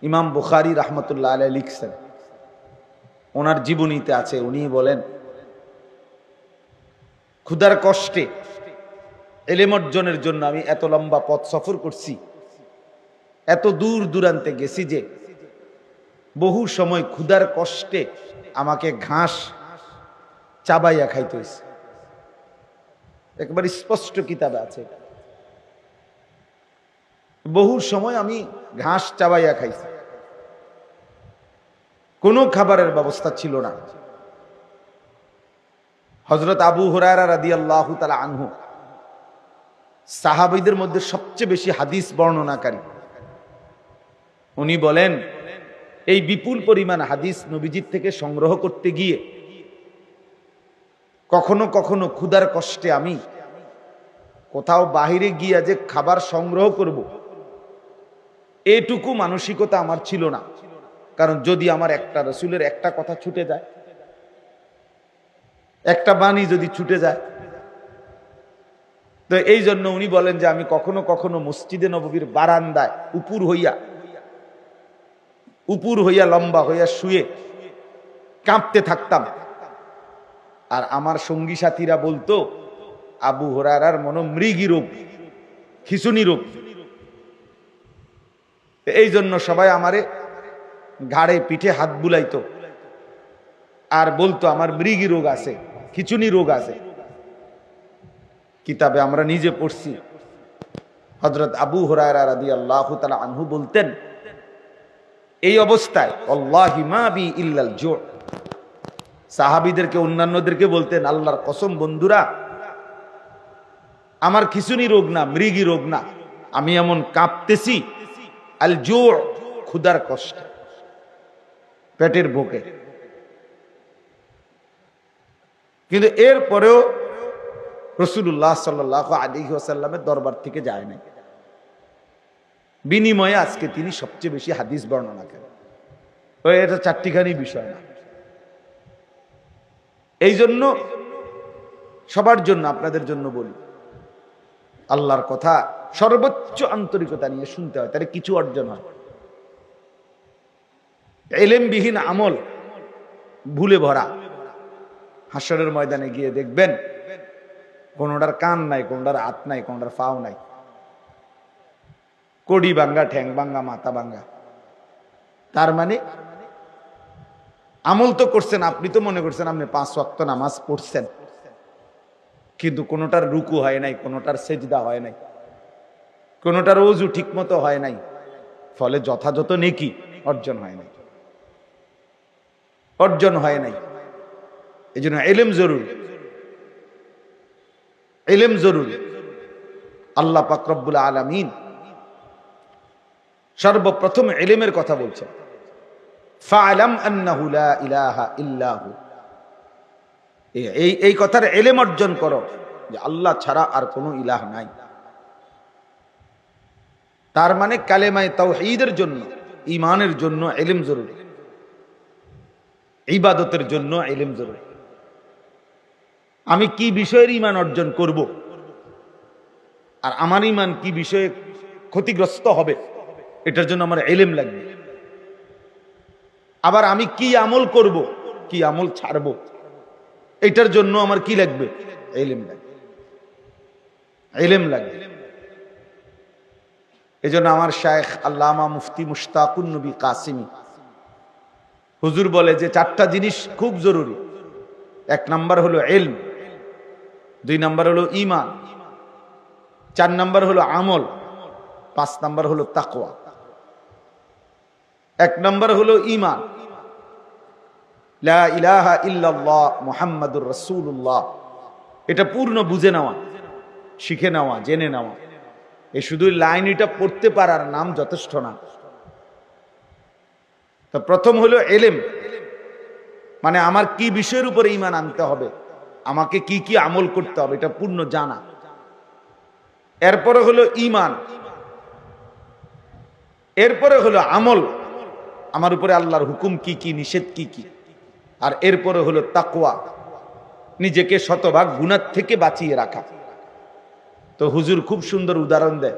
ইমাম বুখারী রাহমাতুল্লাহ আলাইহি লিখছেন, ওনার জীবনীতে আছে, উনি বলেন ক্ষুধার কষ্টে ইলম অর্জনের জন্য আমি এত লম্বা পথ সফর করছি, এত দূর দূরান্তে গেছি যে বহু সময় ক্ষুধার কষ্টে আমাকে ঘাস চাবাইয়া খাইতে হয়েছে। একবার স্পষ্ট কিতাবে আছে, বহু সময় আমি ঘাস চাবাইয়া খাইছি, কোনো খাবারের ব্যবস্থা ছিল না। হযরত আবু হুরায়রা রাদিয়াল্লাহু তাআলা আনহু সাহাবীদের মধ্যে সবচেয়ে বেশি হাদিস বর্ণনাকারী। উনি বলেন, এই বিপুল পরিমাণ হাদিস নবীজির থেকে সংগ্রহ করতে গিয়ে কখনো কখনো ক্ষুধার কষ্টে আমি কোথাও বাহিরে গিয়া যে খাবার সংগ্রহ করব, এটুকু মানসিকতা আমার ছিল না। কারণ যদি আমার একটা রাসূলের একটা কথা ছুটে যায়, একটা বাণী যদি ছুটে যায়, তো এই জন্য উনি বলেন যে আমি কখনো কখনো মসজিদে নববীর বারান্দায় উপর হইয়া লম্বা হইয়া শুয়ে কাঁপতে থাকতাম। আর আমার সঙ্গী সাথীরা বলতো আবু হুরায়রার মনো মৃগী রোগ, খিঁচুনি রোগ। এই জন্য সবাই আমারে ঘাড়ে পিঠে হাত বুলাইতো আর বলতো আমার মৃগী রোগ আছে, খিঁচুনি রোগ আছে। কিতাবে আমরা নিজে পড়ছি, হযরত আবু হুরায়রা রাদিয়াল্লাহু তাআলা আনহু বলতেন, এই অবস্থায় আল্লাহি মা বি ইল্লাল জু', সাহাবীদেরকে অন্যান্যদেরকে বলতেন, আল্লাহর কসম বন্ধুরা, আমার খিঁচুনি রোগ না, মৃগী রোগ না, আমি এমন কাঁপতেছি আল জু', ক্ষুধার কষ্ট, পেটের ভোকে। কিন্তু এরপরেও রাসূলুল্লাহ সাল্লাল্লাহু আলাইহি ওয়াসাল্লামের দরবার থেকে যায় নাই। বিনিময়ে আজকে তিনি সবচেয়ে বেশি হাদিস বর্ণনা করেন। এটা চারটিখানি বিষয় না। এই জন্য সবার জন্য, আপনাদের জন্য বলি, আল্লাহর কথা সর্বোচ্চ আন্তরিকতা নিয়ে শুনতে হয়, তাহলে কিছু অর্জন হয়। ইলমবিহীন আমল ভুলে ভরা। হাসরের ময়দানে গিয়ে দেখবেন কোনটার কান নাই, কোনটার হাত নাই, কোনটার পাও নাই, কোড়ি ভাঙ্গা, ঠ্যাং ভাঙ্গা, মাথা ভাঙ্গা। তার মানে আমল তো করছেন, আপনি তো মনে করছেন আপনি 5 ওয়াক্ত নামাজ পড়ছেন, কিন্তু কোনটার রুকু হয় নাই, কোনটার সেজদা হয় নাই, কোনটার ওযু ঠিক মতো হয় নাই, ফলে যথাযথ নেকি অর্জন হয় নাই, অর্জন হয় নাই। এই জন্য ইলম জরুরি, ইলম জরুরি। আল্লাহ পাক রব্বুল আলামিন সর্বপ্রথম ইলমের কথা বলছেন, ফা'লাম আন্নাহু লা ইলাহা ইল্লাহু, এই কথার ইলম অর্জন করো যে আল্লাহ ছাড়া আর কোনো ইলাহ নাই। তার মানে কালেমায়ে তাওহীদের জন্য, ঈমানের জন্য ইলম জরুরি, ইবাদতের জন্য ইলম জরুরি। আমি কি বিষয়ের ঈমান অর্জন করব, আর আমার ঈমান কি বিষয়ে ক্ষতিগ্রস্ত হবে, এটার জন্য আমার ইলম লাগবে। আবার আমি কি আমল করব, কি আমল ছাড়ব, এটার জন্য আমার কি লাগবে, ইলম লাগবে, ইলম লাগবে। এজন্য আমার শায়েখ আল্লামা মুফতি মুশতাকুন নবী কাসিমি হুজুর বলে যে 4টা জিনিস খুব জরুরি। 1 নাম্বার হলো ইলম, 2 নাম্বার হলো ঈমান, 4 নাম্বার হলো আমল, 5 নাম্বার হলো তাকওয়া। 1 নাম্বার হলো ঈমান, লা ইলাহা ইল্লাল্লাহ মুহাম্মাদুর রাসূলুল্লাহ, এটা পূর্ণ বুঝে নেওয়া, শিখে নেওয়া, জেনে নেওয়া। এই শুধু লাইন এটা পড়তে পারার নাম যথেষ্ট না। তো প্রথম হলো ইলম, মানে আমার কি বিষয়ের উপরে ঈমান আনতে হবে, আমাকে কি কি আমল করতে হবে, এটা পূর্ণ জানা। এরপরে হলো ঈমান, এরপরে হলো আমল, আমার উপরে আল্লাহর হুকুম কি কি, নিষেধ কি কি। আর এরপরে হলো তাকওয়া, নিজেকে শতভাগ গুনাহ থেকে বাঁচিয়ে রাখা। তো হুজুর খুব সুন্দর উদাহরণ দেয়।